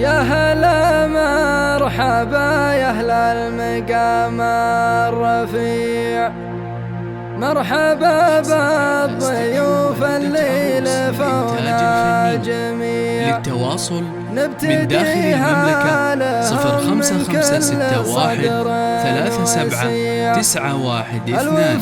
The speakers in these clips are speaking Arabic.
يا هلا مرحبا يا أهل المقام الرفيع، مرحبا بالضيوف اللي لفونا جميع. للتواصل من داخل المملكة 05561379112 أو من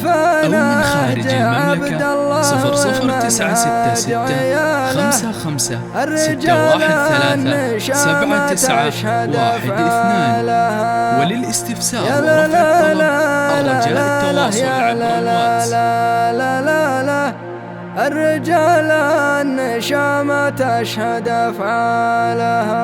خارج المملكة 00956561379112. وللاستفسار ورفع الطلب الرجاء التواصل عبر الواتس. الرجال النشامة تشهد أفعالها.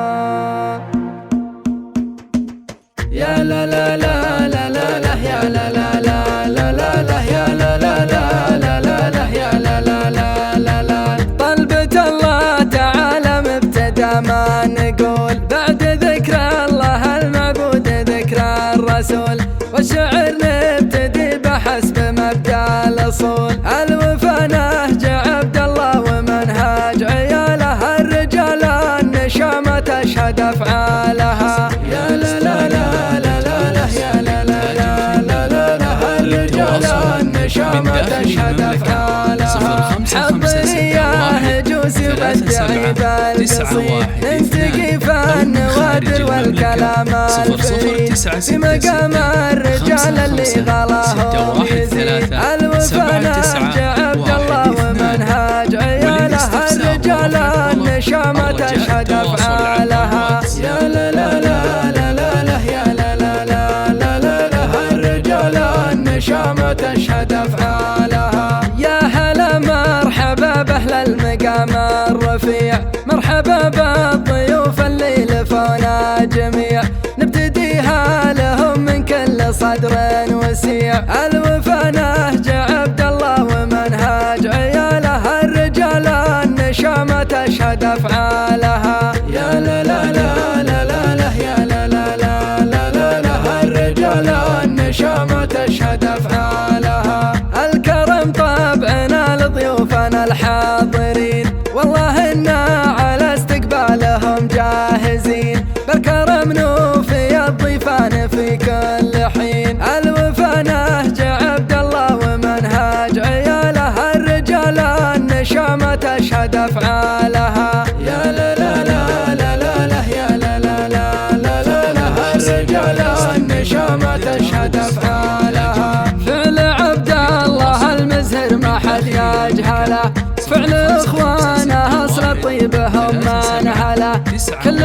يا لا لا لا لا لا لا يا لا لا لا لا لا لا يا لا لا لا لا لا لا يا لا لا لا لا لا. طلبة الله تعالى مبتدأ ما نقول بعد ذكر الله المعبود ذكر الرسول، والشعر نبتدي بحسب مبدأ الأصول. الوفا نهج عبد الله ومنهاج عياله، الرجال النشامة تشهد أفعالها. يا لا لا لا لا لا لا يا لا لا لا لا لا لا الرجال النشامة تشهد أفعالها. حضري يا هجوسي وبدعي بالقصيد، ننتقي فالنوادر والكلام الفريد في مقام الرجال اللي غلاهم يزيد. الوفا نهج عبد الله ومنهاج عياله، الرجال النشامة تشهد أفعالها. يا لا لا لا لا لا لا يا لا لا لا لا لا لا الرجال النشامة تشهد أفعالها. يا هلا مرحبا بأهل المقام الرفيع، مرحبا بالضيوف اللي لفونا جميع، نبتديها لهم من كل صدر وسيع. الوفا نهج عبد الله ومنهاج عياله، الرجال النشامة تشهد أفعالها. يا لا لا لا لا لا لا يا لا لا لا لا لا لا الرجال النشامة تشهد أفعالها. الكرم طبعنا لضيوفنا الحاضرين، والله إنا على استقبالهم جاهزين، بالكرم نوفي الضيفان في كل حين. الوفا نهج عبد الله ومنهاج عياله، الرجال النشامة تشهد أفعالها. يا لا لا لا لا لا لا يا لا لا لا لا لا لا الرجال النشامة تشهد أفعالها. فعل عبد الله المزهر ما حد يجهله، فعل إخوانه أصل طيبهم ما نهله، كل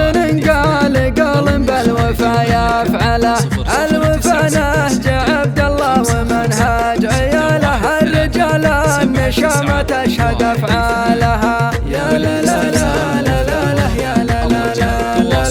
قال قول بالوفا يفعله. الوفا نهج عبد الله ومنهاج عياله، الرجال النشامة تشهد أفعالها. يا لا لا لا لا لا لا يا لا لا لا لا لا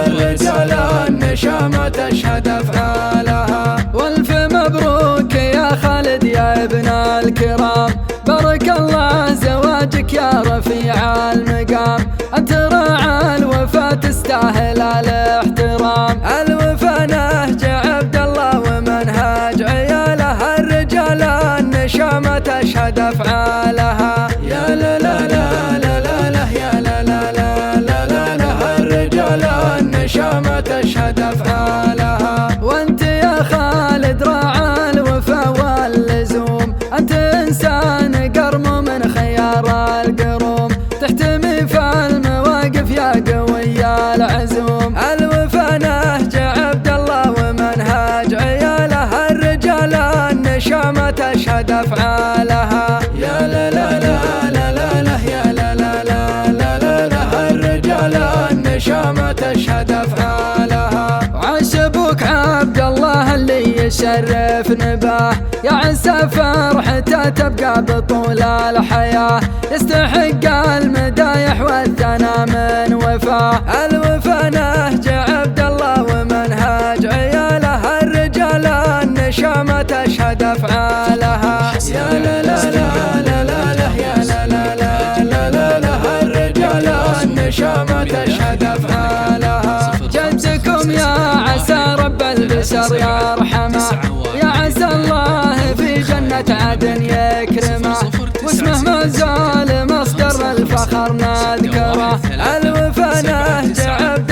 الرجال النشامة تشهد أفعالها. والف مبروك يا خالد يا ابن الكرام، بارك الله زواجك يا رفيع المقام، أنت راعى الوفا تستاهل الاحترام. الوفا نهج عبد الله ومنهاج عياله، الرجال النشامة تشهد أفعالها. يا لا لا لا لا لا لا يا لا لا لا لا لا لا الرجال النشامة تشهد أفعالها. وانت يا خالد راعى الوفا واللزوم، انت انسان قرم من خيار القروم، تحتمي في المواقف يا قوي العزوم. الوفا نهج عبد الله ومنهاج عياله، الرجال النشامة تشهد أفعالها. يا لا لا لا لا لا لا يا لا لا لا لا لا لا الرجال النشامة تشهد أفعالها. عاش أبوك عبد الله اللي يشرف نباه، يا عسى فرحته تبقى بطول الحياة، يستحق المدايح والثناء من وفاه. الوفا نهج عبد الله ومنهاج عياله، الرجال النشامة تشهد أفعالها. يا لا لا لا لا لا لا يا لا لا لا لا لا لا الرجال النشامة تشهد أفعالها. جدكم يا عسى رب البشر يرحمه، يا عسى الله في جنة عدن يكرمه، واسمه ما زال مصدر الفخر نذكره. الوفا نهج عبد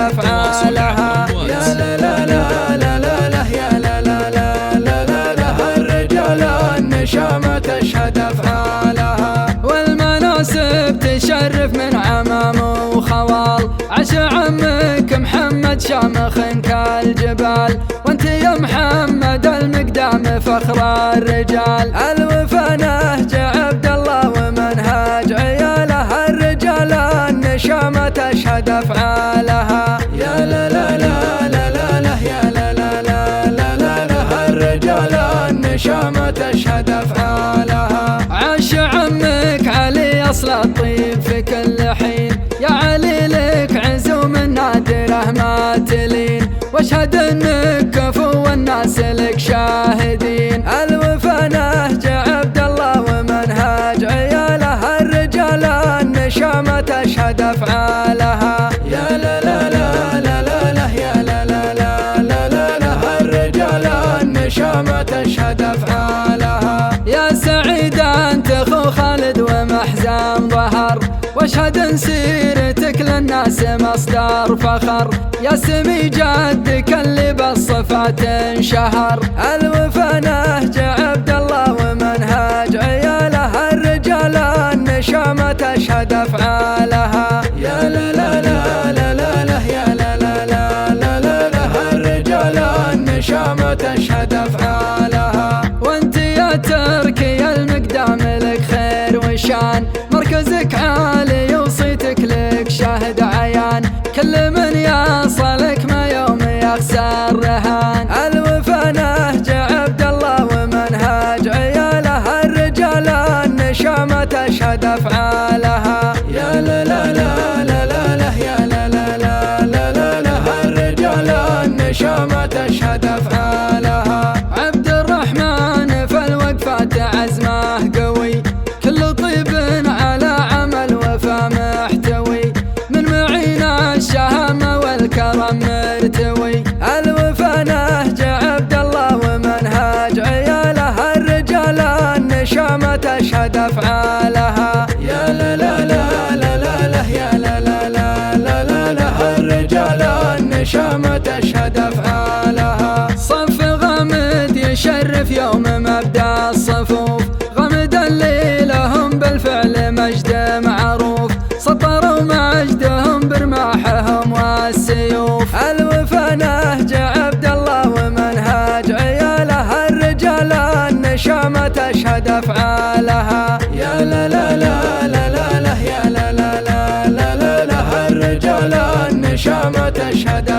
أفعالها. يا لا لا لا لا لا لا يا لا لا لا لا لا لا الرجال النشامة تشهد أفعالها. والمناسب تشرف من عمام وخوال، عش عمك محمد شامخ كالجبال، وانت يا محمد المقدام فخر الرجال. الوفا نهج عبد الله ومنهاج عياله، الرجال النشامة تشهد أفعالها. يا لا لا لا لا لا لا يا لا لا لا لا لا لا الرجال النشامة تشهد أفعالها. عاش عمك علي أصل الطيب في كل حين، يا علي لك عزوم نادرة ما تلين، واشهد انك كفو والناس لك شاهدين. الوفا نهج عبد الله ومنهاج عياله، الرجال النشامة تشهد أفعالها. يا لا لا لا لا لا لا يا لا لا لا لا لا لا الرجال النشامة تشهد أفعالها. يا سعيد أنت أخو خالد ومحزام ظهر، واشهد ان سيرتك للناس مصدر فخر، يا سمي جدك اللي بالصفات انشهر. الوفا نهج عبد الله ومنهاج عياله، الرجال النشامة تشهد أفعالها. يا لا لا لا لا لا لا يا لا لا لا لا لا لا الرجال النشامة تشهد أفعالها. وانت يا تركي المقدام لك خير وشان، مركزك عالي وصيتك لك شاهد عيان، كل من يصلك ما يوم يخسر رهان. الوفا نهج عبد الله ومنهاج عياله، الرجال النشامة تشهد أفعالها. يا لا لا لا لا لا لا يا لا لا لا لا لا لا الرجال النشامة تشهد أفعالها. عبد الرحمن في الوقفات عزمه قوي، كل طيب على عمل وفا محتوي، من معين الشهامة والكرم مرتوي. الوفا نهج عبد الله ومنهاج عياله، الرجال النشامة تشهد أفعالها. يا لا لا لا لا لا لا يا لا لا لا لا لا لا الرجال النشامة تشهد أفعالها. صف غامد يشرف يوم مبدأ الصفوف، غمد اللي لهم بالفعل مجد معروف، سطروا مجدهم برماحهم والسيوف. الوفا نهج عبد الله ومنهاج عياله، الرجال النشامة تشهد أفعالها. يا لا لا لا لا لا لا يا لا لا لا لا لا الرجال النشامة تشهد